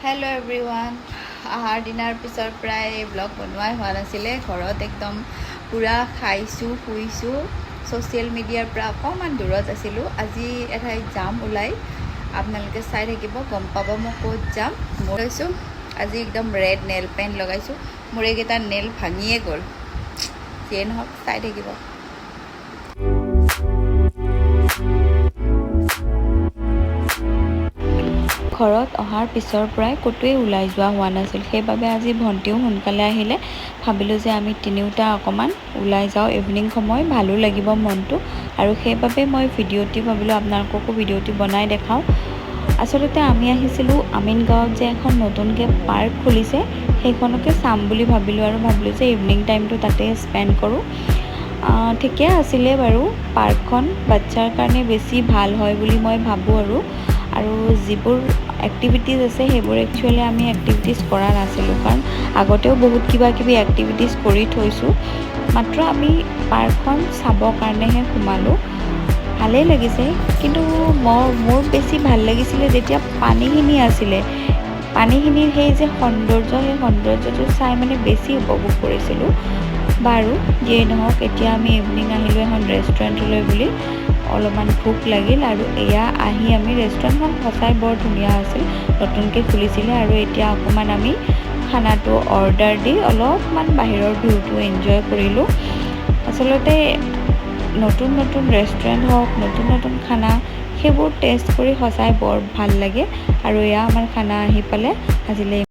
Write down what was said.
Hello' everyone. আহাৰ দিনাৰ পিছৰ প্ৰায় ব্লগ বনোৱাই হোৱা নাছিলে। ঘৰত একদম পূৰা খাইছোঁ শুইছোঁ, ছ'চিয়েল মিডিয়াৰ পৰা অকণমান দূৰত আছিলোঁ। আজি এঠাইত যাম ওলাই, আপোনালোকে চাই থাকিব, গম পাব মই ক'ত যাম। মই লৈছোঁ আজি একদম ৰেড নেল পেইণ্ট লগাইছোঁ। মোৰ এইকেইটা নেল ভাঙিয়ে গ'ল। যিয়ে নহওক চাই থাকিব। ঘৰত অহাৰ পিছৰ পৰাই ক'তোৱে ওলাই যোৱা হোৱা নাছিল। সেইবাবে আজি ভণ্টিও সোনকালে আহিলে। ভাবিলোঁ যে আমি তিনিওটা অকণমান ওলাই যাওঁ, ইভিনিং সময় ভালো লাগিব মনটো, আৰু সেইবাবে মই ভিডিঅ'টি ভাবিলোঁ আপোনালোককো ভিডিঅ'টি বনাই দেখাওঁ। আচলতে আমি আহিছিলোঁ আমিন গাঁৱত যে এখন নতুনকৈ পাৰ্ক খুলিছে, সেইখনকে চাম বুলি ভাবিলোঁ, আৰু ভাবিলোঁ যে ইভিনিং টাইমটো তাতে স্পেণ্ড কৰোঁ। ঠিকে আছিলে বাৰু পাৰ্কখন, বাচ্ছাৰ কাৰণে বেছি ভাল হয় বুলি মই ভাবোঁ। আৰু যিবোৰ এক্টিভিটিজ আছে সেইবোৰ একচুৱেলি আমি এক্টিভিটিজ কৰা নাছিলোঁ, কাৰণ আগতেও বহুত কিবা কিবি এক্টিভিটিজ কৰি থৈছোঁ। মাত্ৰ আমি পাৰ্কখন চাবৰ কাৰণেহে সোমালোঁ। ভালেই লাগিছে, কিন্তু মোৰ বেছি ভাল লাগিছিলে যেতিয়া পানীখিনি আছিলে। পানীখিনিৰ সেই যে সৌন্দৰ্য, সেই সৌন্দৰ্যটো চাই মানে বেছি উপভোগ কৰিছিলোঁ। বাৰু যিয়েই নহওক, এতিয়া আমি ইভিনিং আহিলোঁ এখন ৰেষ্টুৰেণ্টলৈ বুলি। অলপমান ভোক লাগিল, আৰু এয়া আহি আমি ৰেষ্টুৰেণ্টখন সঁচাই বৰ ধুনীয়া আছিল, নতুনকৈ খুলিছিলে। আৰু এতিয়া অকণমান আমি খানাটো অৰ্ডাৰ দি অলপমান বাহিৰৰ ভিউটো এনজয় কৰিলোঁ। আচলতে নতুন নতুন ৰেষ্টুৰেণ্ট হওক, নতুন নতুন খানা, সেইবোৰ টেষ্ট কৰি সঁচাই বৰ ভাল লাগে। আৰু এয়া আমাৰ খানা আহি পালে। আজিলৈ